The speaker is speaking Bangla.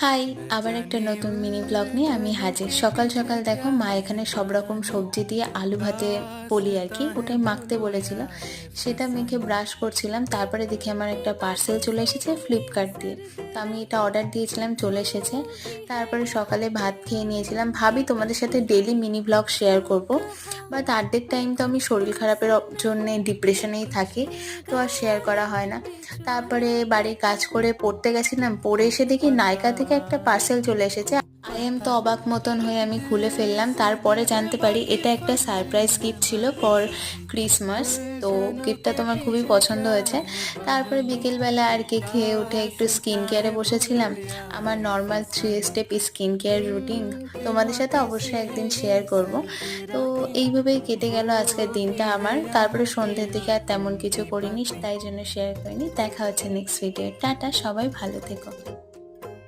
হাই, আবার একটা নতুন মিনি ব্লগ নিয়ে আমি হাজির। সকাল সকাল দেখো মা এখানে সব রকম সবজি দিয়ে আলু ভাতে বলি আর কি, ওটাই মাখতে বলেছিল, সেটা মেখে ব্রাশ করছিলাম। তারপরে দেখি আমার একটা পার্সেল চলে এসেছে ফ্লিপকার্ট দিয়ে। তো আমি এটা অর্ডার দিয়েছিলাম, চলে এসেছে। তারপরে সকালে ভাত খেয়ে নিয়েছিলাম। ভাবি তোমাদের সাথে ডেলি মিনি ব্লগ শেয়ার করব, বাট অর্ধেক টাইম তো আমি শরীর খারাপের জন্যে ডিপ্রেশনেই থাকি, তো আর শেয়ার করা হয় না। তারপরে বাড়ির কাজ করে পড়তে গেছিলাম, পড়ে এসে দেখি নাইকা থেকে একটা পার্সেল চলে এসেছে। আই এম তো অবাক মতন হয়ে আমি খুলে ফেললাম। তারপরে জানতে পারি এটা একটা সারপ্রাইজ গিফট ছিল ফর ক্রিসমাস। তো গিফটটা তোমার খুবই পছন্দ হয়েছে। তারপরে বিকেলবেলা আর কি খেয়ে উঠে একটু স্কিন কেয়ারে বসেছিলাম। আমার normal 3 step skin care routine তোমাদের সাথে অবশ্যই একদিন শেয়ার করব। তো এইভাবেই কেটে গেল আজকের দিনটা আমার। তারপরে সন্ধ্যের দিকে আর তেমন কিছু করিনি, তাই জন্য শেয়ার করিনি। দেখা হচ্ছে নেক্সট ভিডিও। টাটা, সবাই ভালো থেকো।